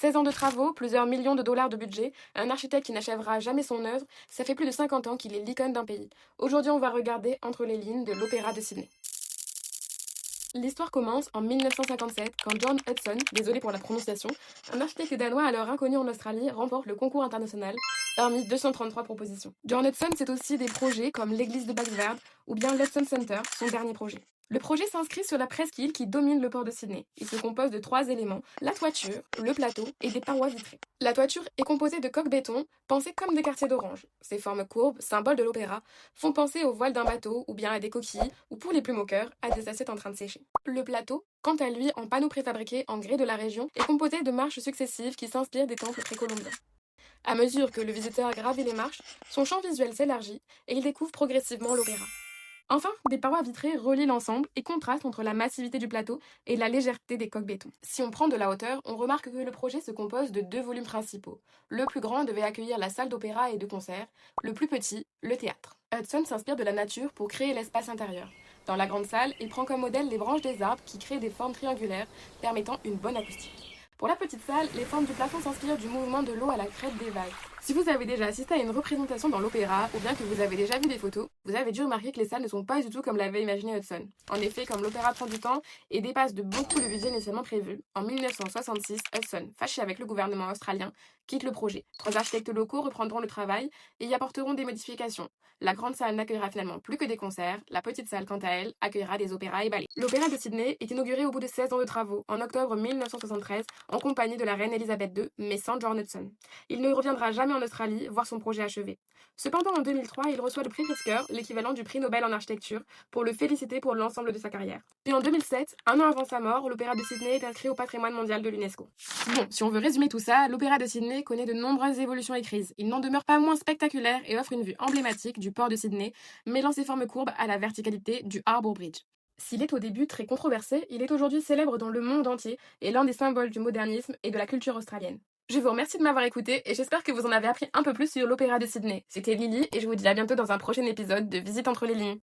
16 ans de travaux, plusieurs millions de dollars de budget, un architecte qui n'achèvera jamais son œuvre, ça fait plus de 50 ans qu'il est l'icône d'un pays. Aujourd'hui, on va regarder entre les lignes de l'Opéra de Sydney. L'histoire commence en 1957 quand John Hudson, désolé pour la prononciation, un architecte danois alors inconnu en Australie, remporte le concours international parmi 233 propositions. John Hudson, c'est aussi des projets comme l'église de Baxverd ou bien l'Hudson Center, son dernier projet. Le projet s'inscrit sur la presqu'île qui domine le port de Sydney. Il se compose de 3 éléments, la toiture, le plateau et des parois vitrées. La toiture est composée de coques béton, pensées comme des quartiers d'orange. Ces formes courbes, symboles de l'opéra, font penser aux voiles d'un bateau ou bien à des coquilles, ou pour les plus moqueurs, à des assiettes en train de sécher. Le plateau, quant à lui, en panneaux préfabriqués en grès de la région, est composé de marches successives qui s'inspirent des temples précolombiens. À mesure que le visiteur gravit les marches, son champ visuel s'élargit et il découvre progressivement l'opéra. Enfin, des parois vitrées relient l'ensemble et contrastent entre la massivité du plateau et la légèreté des coques béton. Si on prend de la hauteur, on remarque que le projet se compose de 2 volumes principaux. Le plus grand devait accueillir la salle d'opéra et de concert, le plus petit, le théâtre. Hudson s'inspire de la nature pour créer l'espace intérieur. Dans la grande salle, il prend comme modèle les branches des arbres qui créent des formes triangulaires, permettant une bonne acoustique. Pour la petite salle, les formes du plafond s'inspirent du mouvement de l'eau à la crête des vagues. Si vous avez déjà assisté à une représentation dans l'opéra, ou bien que vous avez déjà vu des photos, vous avez dû remarquer que les salles ne sont pas du tout comme l'avait imaginé Hudson. En effet, comme l'opéra prend du temps et dépasse de beaucoup le budget initialement prévu, en 1966, Hudson, fâché avec le gouvernement australien, quitte le projet. 3 architectes locaux reprendront le travail et y apporteront des modifications. La grande salle n'accueillera finalement plus que des concerts, la petite salle, quant à elle, accueillera des opéras et ballets. L'Opéra de Sydney est inauguré au bout de 16 ans de travaux, en octobre 1973, en compagnie de la reine Elisabeth II, mais sans John Hudson. Il ne reviendra jamais en Australie voir son projet achevé. Cependant, en 2003, il reçoit le prix Pritzker, l'équivalent du prix Nobel en architecture, pour le féliciter pour l'ensemble de sa carrière. Puis en 2007, un an avant sa mort, l'Opéra de Sydney est inscrit au patrimoine mondial de l'UNESCO. Bon, si on veut résumer tout ça, l'Opéra de Sydney connaît de nombreuses évolutions et crises. Il n'en demeure pas moins spectaculaire et offre une vue emblématique du port de Sydney, mêlant ses formes courbes à la verticalité du Harbour Bridge. S'il est au début très controversé, il est aujourd'hui célèbre dans le monde entier et l'un des symboles du modernisme et de la culture australienne. Je vous remercie de m'avoir écouté et j'espère que vous en avez appris un peu plus sur l'Opéra de Sydney. C'était Lily et je vous dis à bientôt dans un prochain épisode de Visite entre les lignes.